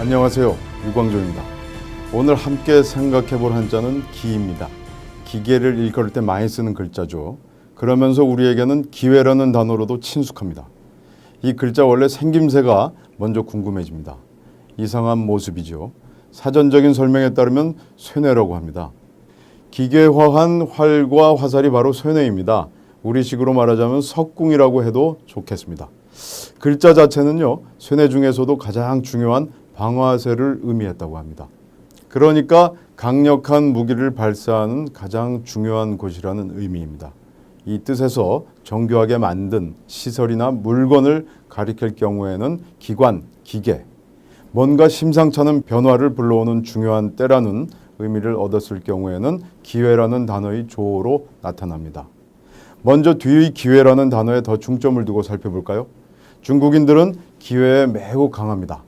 안녕하세요. 유광조입니다. 오늘 함께 생각해 볼 한자는 기입니다. 기계를 일컬을 때 많이 쓰는 글자죠. 그러면서 우리에게는 기회라는 단어로도 친숙합니다. 이 글자 원래 생김새가 먼저 궁금해집니다. 이상한 모습이죠. 사전적인 설명에 따르면 쇠뇌라고 합니다. 기계화한 활과 화살이 바로 쇠뇌입니다. 우리식으로 말하자면 석궁이라고 해도 좋겠습니다. 글자 자체는요, 쇠뇌 중에서도 가장 중요한 방아쇠를 의미했다고 합니다. 그러니까 강력한 무기를 발사하는 가장 중요한 곳이라는 의미입니다. 이 뜻에서 정교하게 만든 시설이나 물건을 가리킬 경우에는 기관, 기계, 뭔가 심상찮은 변화를 불러오는 중요한 때라는 의미를 얻었을 경우에는 기회라는 단어의 조어로 나타납니다. 먼저 뒤의 기회라는 단어에 더 중점을 두고 살펴볼까요? 중국인들은 기회에 매우 강합니다.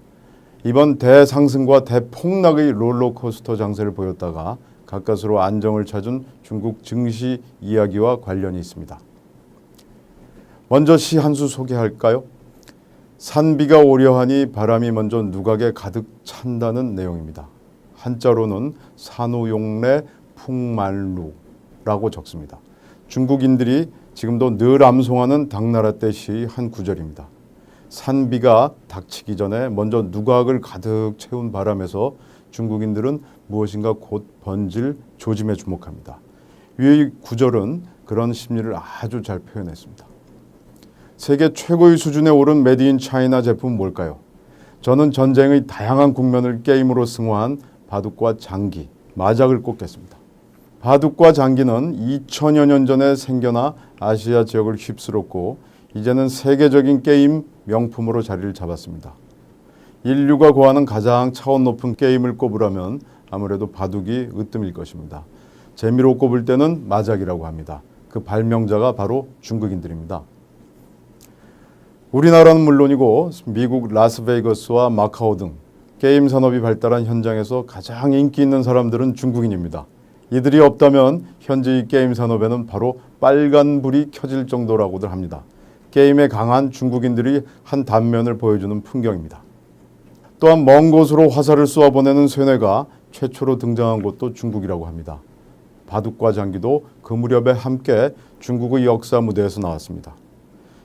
이번 대상승과 대폭락의 롤러코스터 장세를 보였다가 가까스로 안정을 찾은 중국 증시 이야기와 관련이 있습니다. 먼저 시 한 수 소개할까요? 산비가 오려하니 바람이 먼저 누각에 가득 찬다는 내용입니다. 한자로는 산우용래 풍만루라고 적습니다. 중국인들이 지금도 늘 암송하는 당나라 때 시의 한 구절입니다. 산비가 닥치기 전에 먼저 누각을 가득 채운 바람에서 중국인들은 무엇인가 곧 번질 조짐에 주목합니다. 위의 구절은 그런 심리를 아주 잘 표현했습니다. 세계 최고의 수준에 오른 메드 인 차이나 제품은 뭘까요? 저는 전쟁의 다양한 국면을 게임으로 승화한 바둑과 장기, 마작을 꼽겠습니다. 바둑과 장기는 2000여 년 전에 생겨나 아시아 지역을 휩쓸었고 이제는 세계적인 게임 명품으로 자리를 잡았습니다. 인류가 구하는 가장 차원 높은 게임을 꼽으라면 아무래도 바둑이 으뜸일 것입니다. 재미로 꼽을 때는 마작이라고 합니다. 그 발명자가 바로 중국인들입니다. 우리나라는 물론이고 미국 라스베이거스와 마카오 등 게임 산업이 발달한 현장에서 가장 인기 있는 사람들은 중국인입니다. 이들이 없다면 현재의 게임 산업에는 바로 빨간불이 켜질 정도라고들 합니다. 게임에 강한 중국인들이 한 단면을 보여주는 풍경입니다. 또한 먼 곳으로 화살을 쏘아보내는 쇠뇌가 최초로 등장한 곳도 중국이라고 합니다. 바둑과 장기도 그 무렵에 함께 중국의 역사 무대에서 나왔습니다.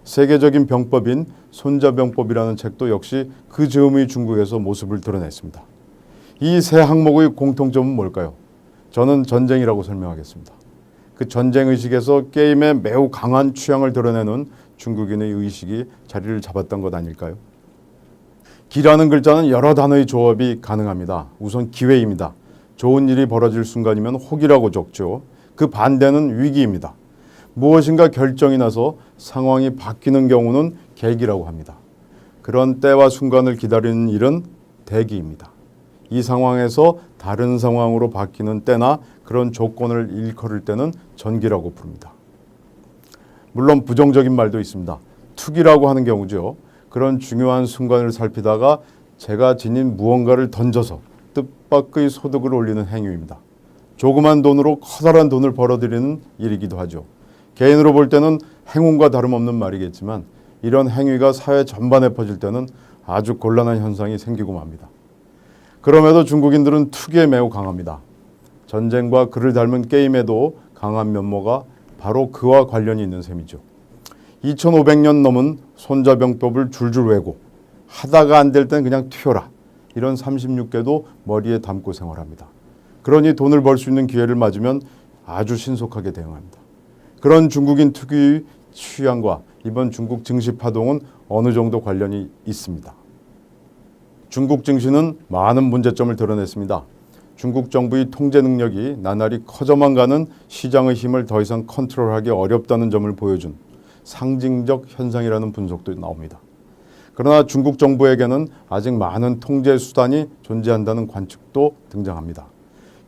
세계적인 병법인 손자병법이라는 책도 역시 그 즈음의 중국에서 모습을 드러냈습니다. 이 세 항목의 공통점은 뭘까요? 저는 전쟁이라고 설명하겠습니다. 그 전쟁의식에서 게임에 매우 강한 취향을 드러내는 중국인의 의식이 자리를 잡았던 것 아닐까요? 기라는 글자는 여러 단어의 조합이 가능합니다. 우선 기회입니다. 좋은 일이 벌어질 순간이면 혹이라고 적죠. 그 반대는 위기입니다. 무엇인가 결정이 나서 상황이 바뀌는 경우는 계기라고 합니다. 그런 때와 순간을 기다리는 일은 대기입니다. 이 상황에서 다른 상황으로 바뀌는 때나 그런 조건을 일컬을 때는 전기라고 부릅니다. 물론 부정적인 말도 있습니다. 투기라고 하는 경우죠. 그런 중요한 순간을 살피다가 제가 지닌 무언가를 던져서 뜻밖의 소득을 올리는 행위입니다. 조그만 돈으로 커다란 돈을 벌어들이는 일이기도 하죠. 개인으로 볼 때는 행운과 다름없는 말이겠지만 이런 행위가 사회 전반에 퍼질 때는 아주 곤란한 현상이 생기고 맙니다. 그럼에도 중국인들은 투기에 매우 강합니다. 전쟁과 그를 닮은 게임에도 강한 면모가 바로 그와 관련이 있는 셈이죠. 2500년 넘은 손자병법을 줄줄 외고 하다가 안 될 땐 그냥 튀어라. 이런 36개도 머리에 담고 생활합니다. 그러니 돈을 벌 수 있는 기회를 맞으면 아주 신속하게 대응합니다. 그런 중국인 특유의 취향과 이번 중국 증시 파동은 어느 정도 관련이 있습니다. 중국 증시는 많은 문제점을 드러냈습니다. 중국 정부의 통제 능력이 나날이 커져만 가는 시장의 힘을 더 이상 컨트롤하기 어렵다는 점을 보여준 상징적 현상이라는 분석도 나옵니다. 그러나 중국 정부에게는 아직 많은 통제 수단이 존재한다는 관측도 등장합니다.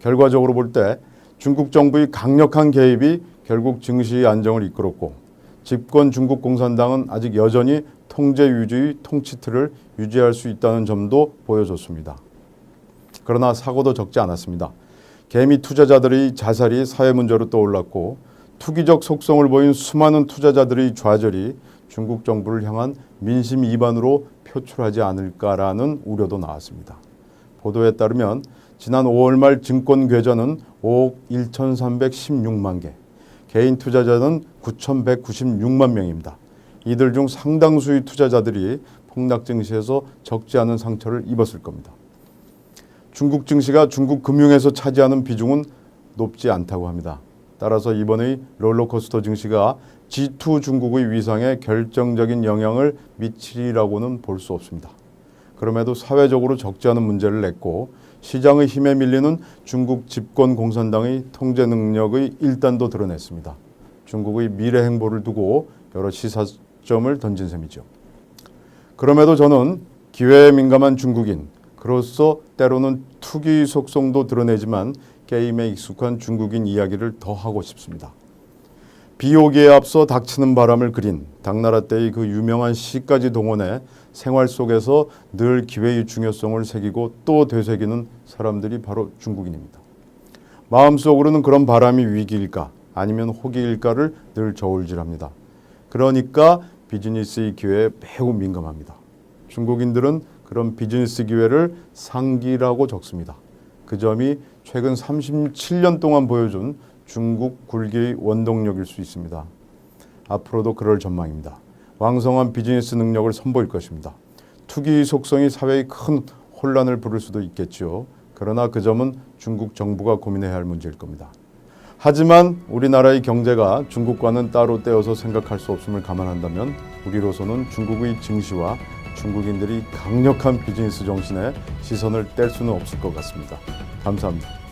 결과적으로 볼 때 중국 정부의 강력한 개입이 결국 증시의 안정을 이끌었고 집권 중국 공산당은 아직 여전히 통제 위주의 통치 틀을 유지할 수 있다는 점도 보여줬습니다. 그러나 사고도 적지 않았습니다. 개미 투자자들의 자살이 사회 문제로 떠올랐고 투기적 속성을 보인 수많은 투자자들의 좌절이 중국 정부를 향한 민심 이반으로 표출하지 않을까라는 우려도 나왔습니다. 보도에 따르면 지난 5월 말 증권 계좌는 5억 1,316만 개, 개인 투자자는 9,196만 명입니다. 이들 중 상당수의 투자자들이 폭락 증시에서 적지 않은 상처를 입었을 겁니다. 중국 증시가 중국 금융에서 차지하는 비중은 높지 않다고 합니다. 따라서 이번의 롤러코스터 증시가 G2 중국의 위상에 결정적인 영향을 미치리라고는 볼 수 없습니다. 그럼에도 사회적으로 적지 않은 문제를 냈고 시장의 힘에 밀리는 중국 집권 공산당의 통제 능력의 일단도 드러냈습니다. 중국의 미래 행보를 두고 여러 시사점을 던진 셈이죠. 그럼에도 저는 기회에 민감한 중국인, 그로서 때로는 투기 속성도 드러내지만 게임에 익숙한 중국인 이야기를 더 하고 싶습니다. 비 오기에 앞서 닥치는 바람을 그린 당나라 때의 그 유명한 시까지 동원해 생활 속에서 늘 기회의 중요성을 새기고 또 되새기는 사람들이 바로 중국인입니다. 마음속으로는 그런 바람이 위기일까 아니면 호기일까를 늘 저울질합니다. 그러니까 비즈니스의 기회에 매우 민감합니다. 중국인들은 그런 비즈니스 기회를 상기라고 적습니다. 그 점이 최근 37년 동안 보여준 중국 굴기의 원동력일 수 있습니다. 앞으로도 그럴 전망입니다. 왕성한 비즈니스 능력을 선보일 것입니다. 투기 속성이 사회에 큰 혼란을 부를 수도 있겠죠. 그러나 그 점은 중국 정부가 고민해야 할 문제일 겁니다. 하지만 우리나라의 경제가 중국과는 따로 떼어서 생각할 수 없음을 감안한다면 우리로서는 중국의 증시와 중국인들이 강력한 비즈니스 정신에 시선을 뗄 수는 없을 것 같습니다. 감사합니다.